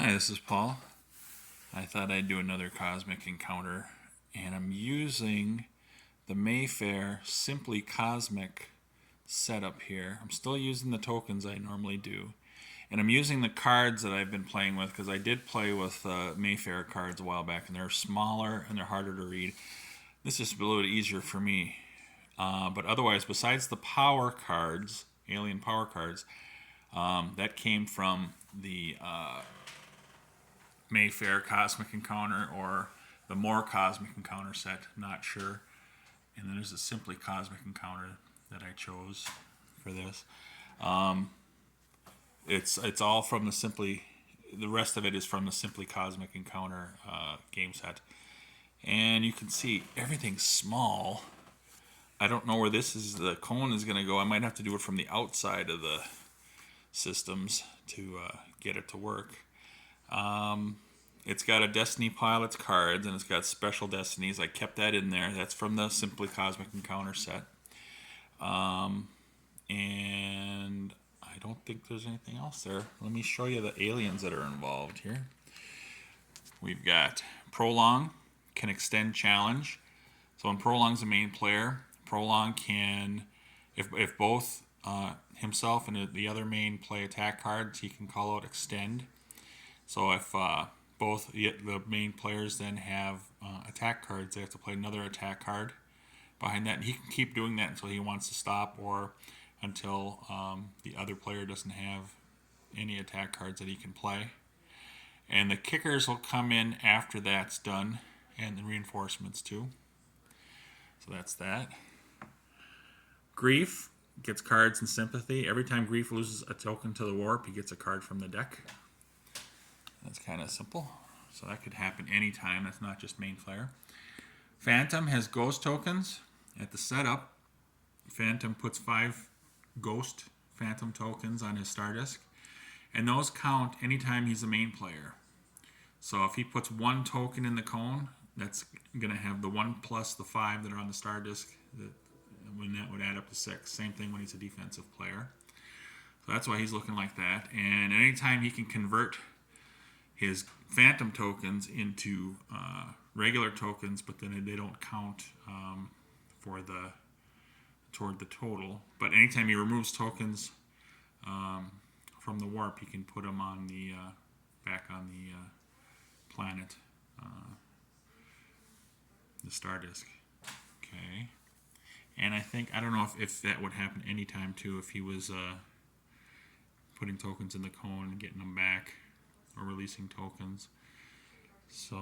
Hi, this is Paul. I thought I'd do another Cosmic Encounter, and I'm using the Mayfair Simply Cosmic setup here. I'm still using the tokens I normally do, and I'm using the cards that I've been playing with because I did play with Mayfair cards a while back, and they're smaller and they're harder to read. This is a little bit easier for me, but otherwise, besides the power cards, alien power cards, that came from the Mayfair Cosmic Encounter or the More Cosmic Encounter set, not sure. And then there's a Simply Cosmic Encounter that I chose for this. It's all from the Simply, the rest of it is from the Simply Cosmic Encounter game set. And you can see everything's small. I don't know where the cone is going to go. I might have to do it from the outside of the systems to get it to work. It's got a Destiny Pilots cards, and it's got special destinies. I kept that in there. That's from the Simply Cosmic Encounter set. And I don't think there's anything else there. Let me show you the aliens that are involved here. We've got Prolong, can extend challenge. So when Prolong's the main player, Prolong can, if both himself and the other main play attack cards, he can call out extend. So if both the main players then have attack cards, they have to play another attack card behind that. And he can keep doing that until he wants to stop or until the other player doesn't have any attack cards that he can play. And the kickers will come in after that's done, and the reinforcements too. So that's that. Grief gets cards and sympathy. Every time Grief loses a token to the warp, he gets a card from the deck. That's kind of simple. So that could happen anytime. That's not just main player. Phantom has ghost tokens. At the setup, Phantom puts 5 ghost Phantom tokens on his star disk. And those count anytime he's a main player. So if he puts 1 token in the cone, that's going to have the 1 plus the 5 that are on the star disk. When that would add up to 6. Same thing when he's a defensive player. So that's why he's looking like that. And anytime he can convert his Phantom tokens into regular tokens, but then they don't count toward the total. But anytime he removes tokens from the warp, he can put them on the back on the planet, the star disk. Okay. And I don't know if that would happen anytime too, if he was putting tokens in the cone and getting them back, or releasing tokens. So,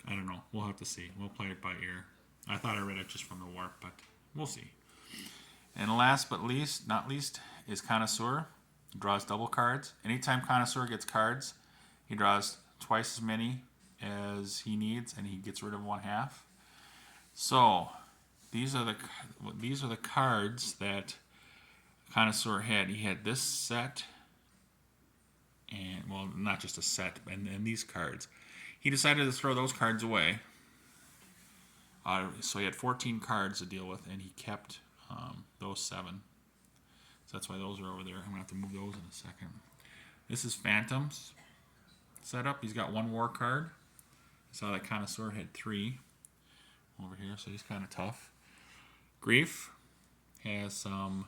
I don't know. We'll have to see. We'll play it by ear. I thought I read it just from the warp, but we'll see. And last but not least, is Connoisseur. He draws double cards. Anytime Connoisseur gets cards, he draws twice as many as he needs, and he gets rid of 1/2. So, these are the cards that Connoisseur had. He had this set, and well, not just a set, and these cards. He decided to throw those cards away. So he had 14 cards to deal with, and he kept those 7. So that's why those are over there. I'm going to have to move those in a second. This is Phantom's setup. He's got 1 war card. I saw that Connoisseur had 3 over here, so he's kind of tough. Grief has some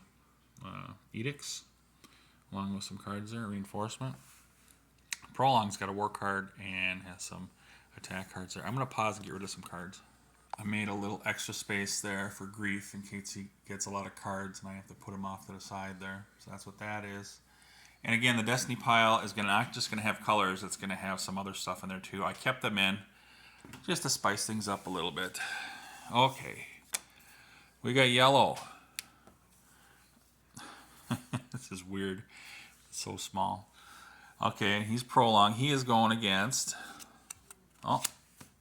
edicts, along with some cards there, reinforcement. Prolong's got a war card and has some attack cards there. I'm going to pause and get rid of some cards. I made a little extra space there for Grief in case he gets a lot of cards and I have to put him off to the side there. So that's what that is. And again, the Destiny pile is not just going to have colors, it's going to have some other stuff in there too. I kept them in just to spice things up a little bit. Okay. We got yellow. This is weird. It's so small. Okay, he's Prolong. He is going against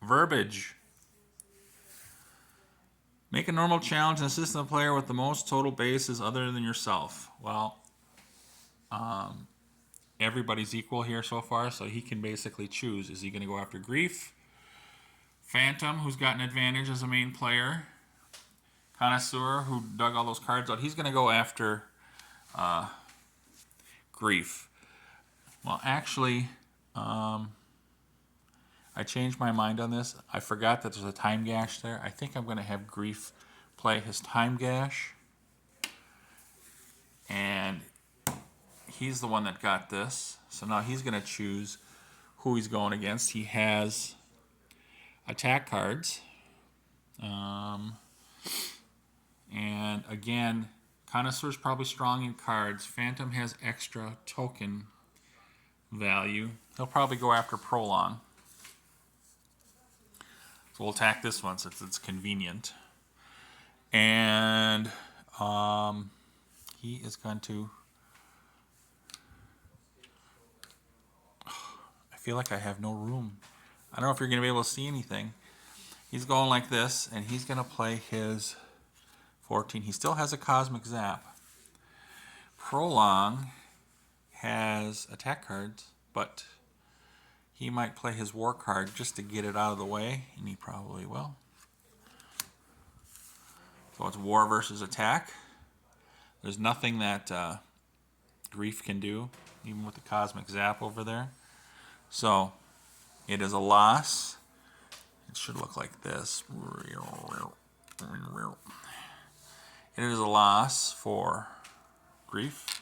Verbiage. Make a normal challenge and assist the player with the most total bases other than yourself. Well, everybody's equal here so far, so he can basically choose. Is he going to go after Grief? Phantom, who's got an advantage as a main player? Connoisseur, who dug all those cards out, he's going to go after Grief. Well, actually, I changed my mind on this. I forgot that there's a time gash there. I think I'm going to have Grief play his time gash. And he's the one that got this. So now he's going to choose who he's going against. He has attack cards. And again, Connoisseur's probably strong in cards. Phantom has extra token value. He'll probably go after Prolong. So we'll attack this one since it's convenient. And he is going to... I feel like I have no room. I don't know if you're going to be able to see anything. He's going like this, and he's going to play his 14. He still has a Cosmic Zap. Prolong has attack cards, but he might play his war card just to get it out of the way, and he probably will. So it's war versus attack. There's nothing that Grief can do, even with the Cosmic Zap over there. So it is a loss. It should look like this. It is a loss for Grief,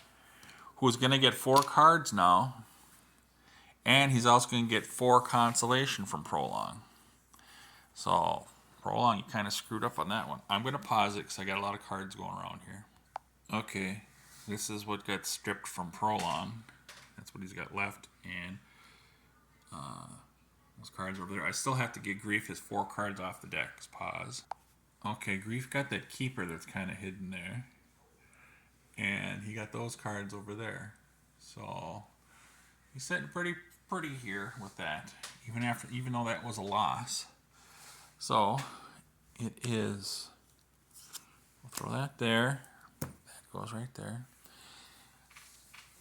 who's going to get 4 cards now. And he's also going to get 4 consolation from Prolong. So, Prolong, you kind of screwed up on that one. I'm going to pause it because I got a lot of cards going around here. Okay, this is what got stripped from Prolong. That's what he's got left. And those cards over there. I still have to get Grief his 4 cards off the deck. Pause. Okay, Grief got that keeper that's kind of hidden there. And he got those cards over there. So he's sitting pretty here with that. Even though that was a loss. So it is, we'll throw that there. That goes right there.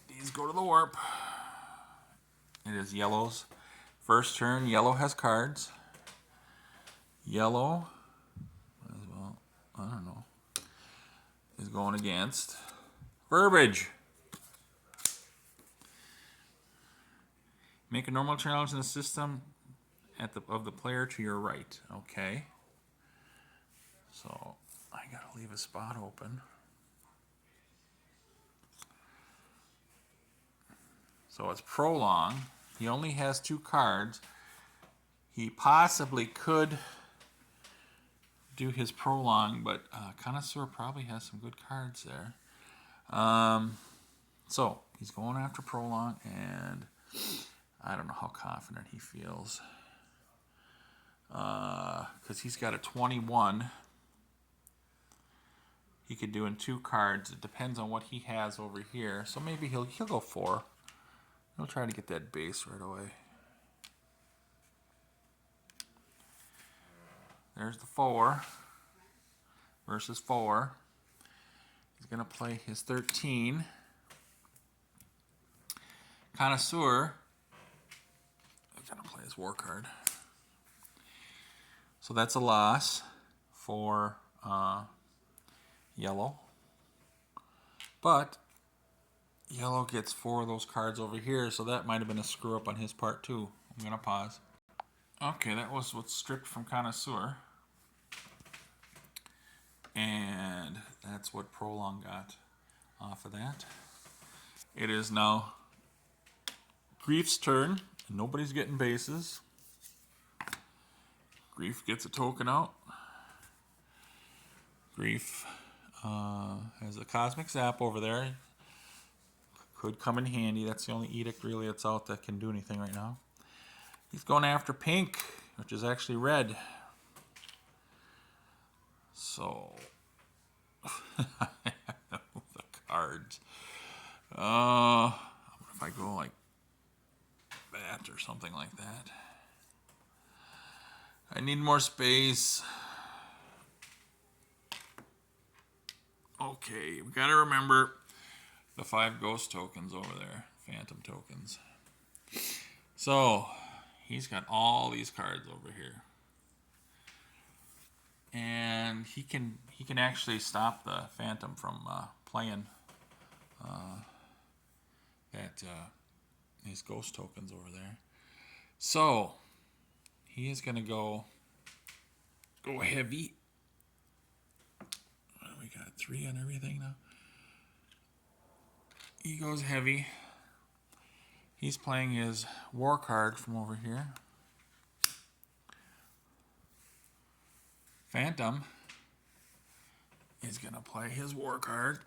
These go to the warp. It is Yellow's first turn. Yellow has cards. Yellow, well, I don't know, is going against Verbiage. Make a normal challenge in the system of the player to your right. Okay. So I gotta leave a spot open. So it's Prolong. He only has 2 cards. He possibly could do his Prolong, but Connoisseur probably has some good cards there. So he's going after Prolong, and I don't know how confident he feels. Because he's got a 21. He could do in 2 cards. It depends on what he has over here. So maybe he'll go 4. He'll try to get that base right away. There's the 4 versus 4. He's going to play his 13. Connoisseur is going to play his war card. So that's a loss for Yellow. But Yellow gets 4 of those cards over here, so that might have been a screw up on his part too. I'm going to pause. Okay, that was what's stripped from Connoisseur. And that's what Prolong got off of that. It is now Grief's turn. Nobody's getting bases. Grief gets a token out. Grief has a Cosmic Zap over there. Could come in handy. That's the only edict really that's out that can do anything right now. He's going after pink, which is actually red. So, the cards. If I go like that or something like that. I need more space. Okay, we gotta remember the 5 ghost tokens over there, phantom tokens. So he's got all these cards over here, and he can actually stop the phantom from playing that These ghost tokens over there. So he is going to go heavy. We got 3 on everything now. He goes heavy. He's playing his war card from over here. Phantom is going to play his war card.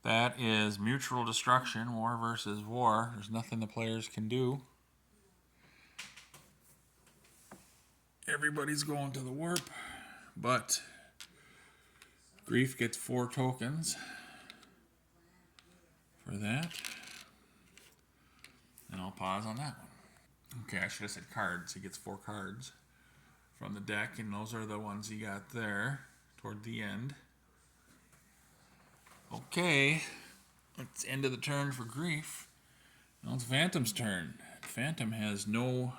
That is mutual destruction, war versus war. There's nothing the players can do. Everybody's going to the warp, but Grief gets 4 tokens for that. And I'll pause on that one. Okay, I should have said cards. He gets 4 cards from the deck, and those are the ones he got there toward the end. Okay, it's end of the turn for Grief. Now it's Phantom's turn. Phantom has no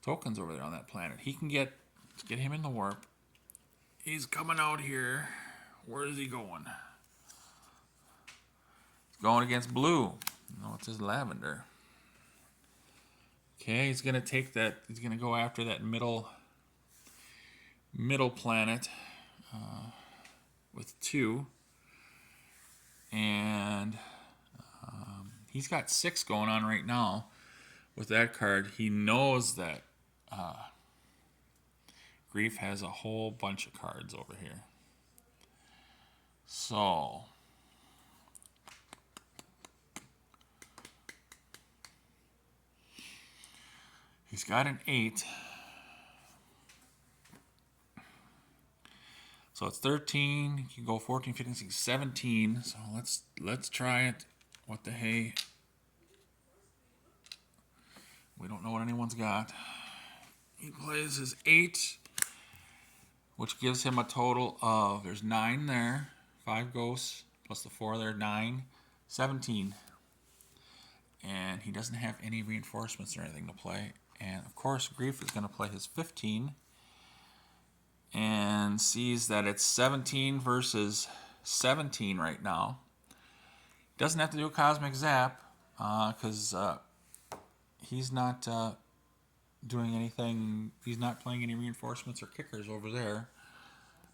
tokens over there on that planet. He can get him in the warp. He's coming out here. Where is he going? He's going against blue. No, it's his lavender. Okay, he's gonna take that. He's gonna go after that middle planet with 2, and he's got 6 going on right now with that card. He knows that Grief has a whole bunch of cards over here. So he's got an 8. So it's 13. You can go 14, 15, 16, 17. So let's try it. What the hey? We don't know what anyone's got. He plays his 8, which gives him a total of, there's 9 there, 5 ghosts, plus the 4 there, 9, 17. And he doesn't have any reinforcements or anything to play. And of course, Grief is going to play his 15 and sees that it's 17 versus 17 right now. Doesn't have to do a Cosmic Zap because he's not doing anything. He's not playing any reinforcements or kickers over there.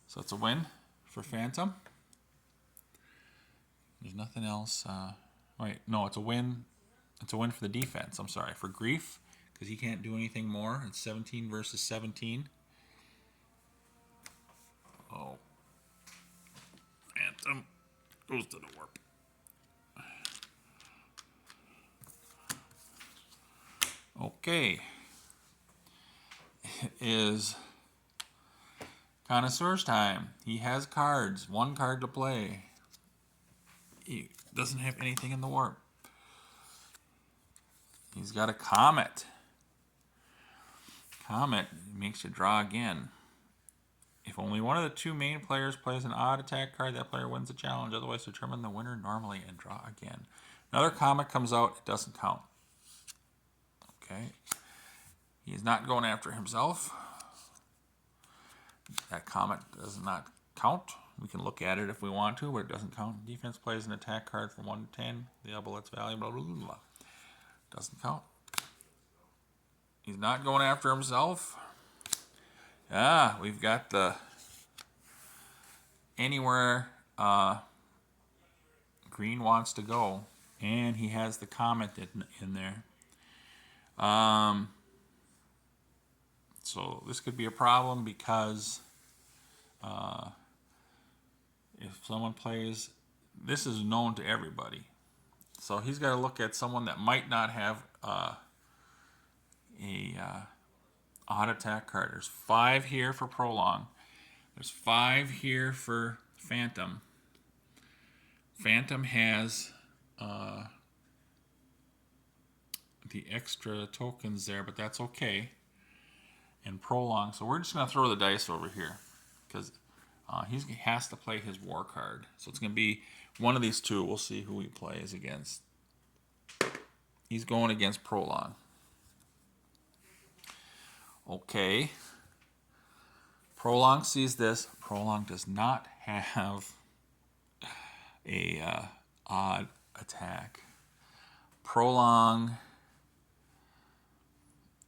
So it's a win for Phantom. There's nothing else. Wait, no, it's a win. It's a win for the defense. I'm sorry, for Grief, because he can't do anything more. It's 17 versus 17. Oh, Phantom goes to the warp. Okay. It is Connoisseur's time. He has cards. 1 card to play. He doesn't have anything in the warp. He's got a Comet. Comet makes you draw again. If only one of the 2 main players plays an odd attack card, that player wins the challenge. Otherwise, determine the winner normally and draw again. Another Comet comes out. It doesn't count. Okay. He's not going after himself. That Comet does not count. We can look at it if we want to, but it doesn't count. Defense plays an attack card from 1 to 10. The double its value, blah, blah, blah, blah. Doesn't count. He's not going after himself. We've got the anywhere Green wants to go, and he has the Comet in there. So this could be a problem because if someone plays, this is known to everybody. So he's got to look at someone that might not have a odd attack card. There's 5 here for Prolong. There's 5 here for Phantom. Phantom has the extra tokens there, but that's okay. And Prolong. So we're just going to throw the dice over here because he has to play his war card. So it's going to be one of these 2. We'll see who he plays against. He's going against Prolong. Okay. Prolong sees this. Prolong does not have a odd attack. Prolong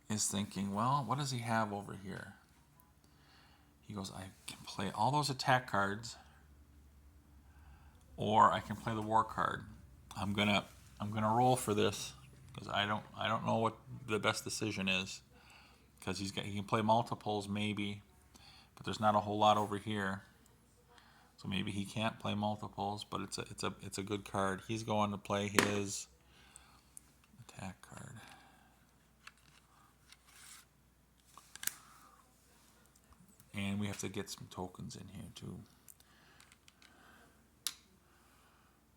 is thinking, well, what does he have over here? He goes, I can play all those attack cards, or I can play the war card. I'm gonna roll for this because I don't know what the best decision is, because he can play multiples maybe, but there's not a whole lot over here. So maybe he can't play multiples, but it's a good card. He's going to play his attack card. And we have to get some tokens in here too.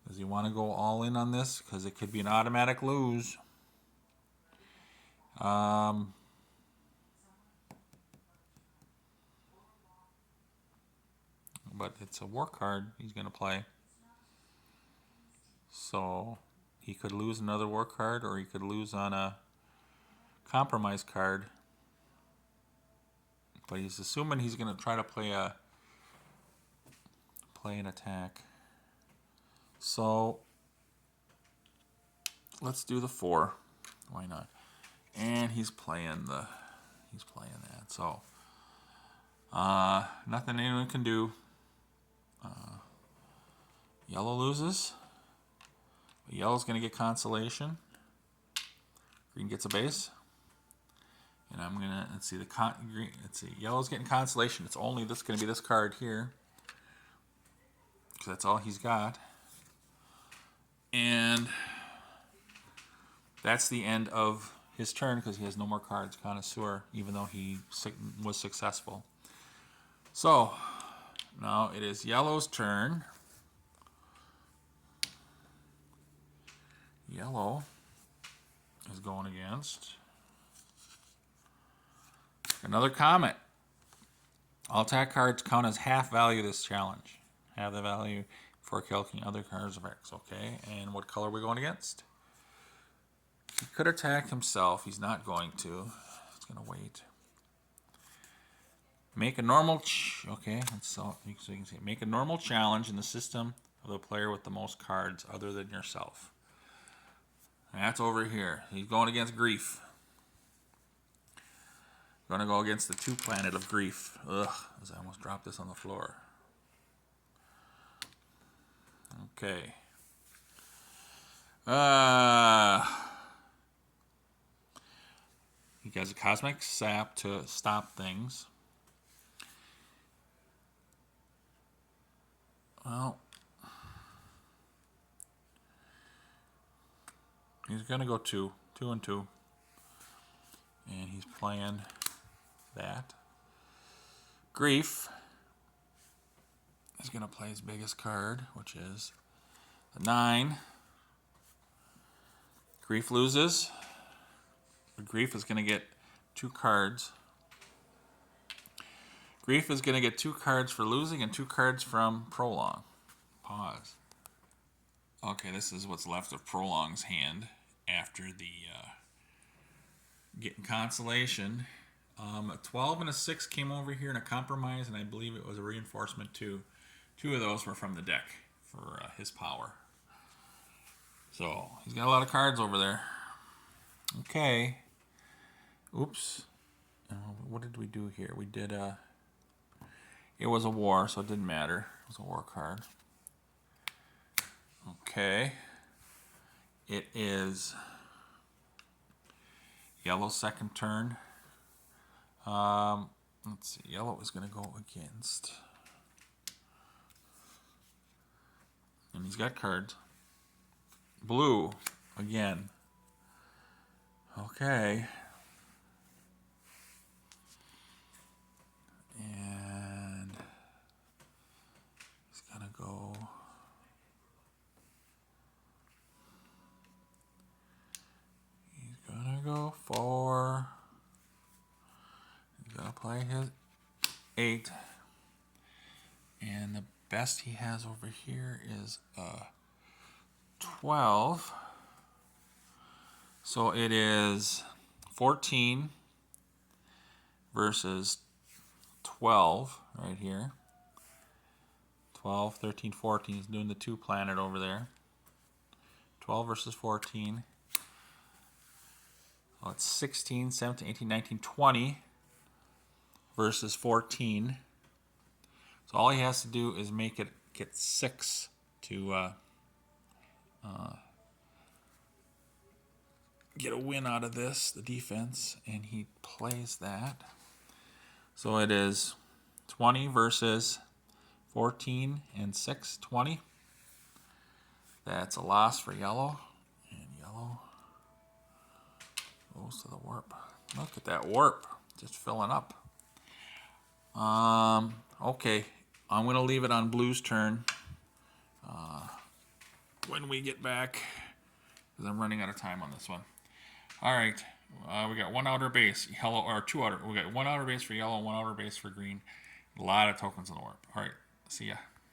Does he want to go all in on this? Because it could be an automatic lose. But it's a war card he's going to play. So he could lose another war card, or he could lose on a compromise card. But he's assuming he's going to try to play an attack. So let's do the 4. Why not? And he's playing that. So nothing anyone can do. Yellow loses. But yellow's going to get consolation. Green gets a base. And I'm gonna yellow's getting consolation. It's only going to be this card here, because that's all he's got. And that's the end of his turn, because he has no more cards. Connoisseur, even though he was successful. So now it is yellow's turn. Yellow is going against another Comet. All attack cards count as half value this challenge. Have the value for calculating other cards of X. Okay, and what color are we going against? He could attack himself. He's not going to. He's going to wait. Make a normal. Okay, so you can say make a normal challenge in the system of the player with the most cards other than yourself. And that's over here. He's going against grief. Going to go against the 2 planet of grief. Ugh, as I almost dropped this on the floor. Okay. He has a cosmic sap to stop things. Well, he's going to go 2 and 2. And he's playing that. Grief is going to play his biggest card, which is the 9. Grief loses. But Grief is going to get 2 cards. Grief is going to get 2 cards for losing and 2 cards from Prolong. Pause. Okay, this is what's left of Prolong's hand after the getting consolation. A 12 and a 6 came over here in a compromise, and I believe it was a reinforcement too. 2 of those were from the deck for his power. So he's got a lot of cards over there. Okay. Oops. What did we do here? We did it was a war, so it didn't matter. It was a war card. Okay. It is yellow's second turn. Let's see. Yellow is going to go against. And he's got cards. Blue again. Okay. And he's going to go. He's going to go for. He's going to play his 8. And the best he has over here is 12. So it is 14 versus 12 right here. 12, 13, 14. He's doing the 2 planet over there. 12 versus 14. So it's 16, 17, 18, 19, 20 versus 14. So all he has to do is make it get 6 to get a win out of this, the defense, and he plays that. So it is 20 versus 14 and 6, 20. That's a loss for yellow, and yellow goes to the warp. Look at that warp, just filling up. Okay, I'm going to leave it on blue's turn when we get back, because I'm running out of time on this one. All right, we got 1 outer base, yellow, or 2 outer. We got 1 outer base for yellow, 1 outer base for green. A lot of tokens in the warp. All right, see ya.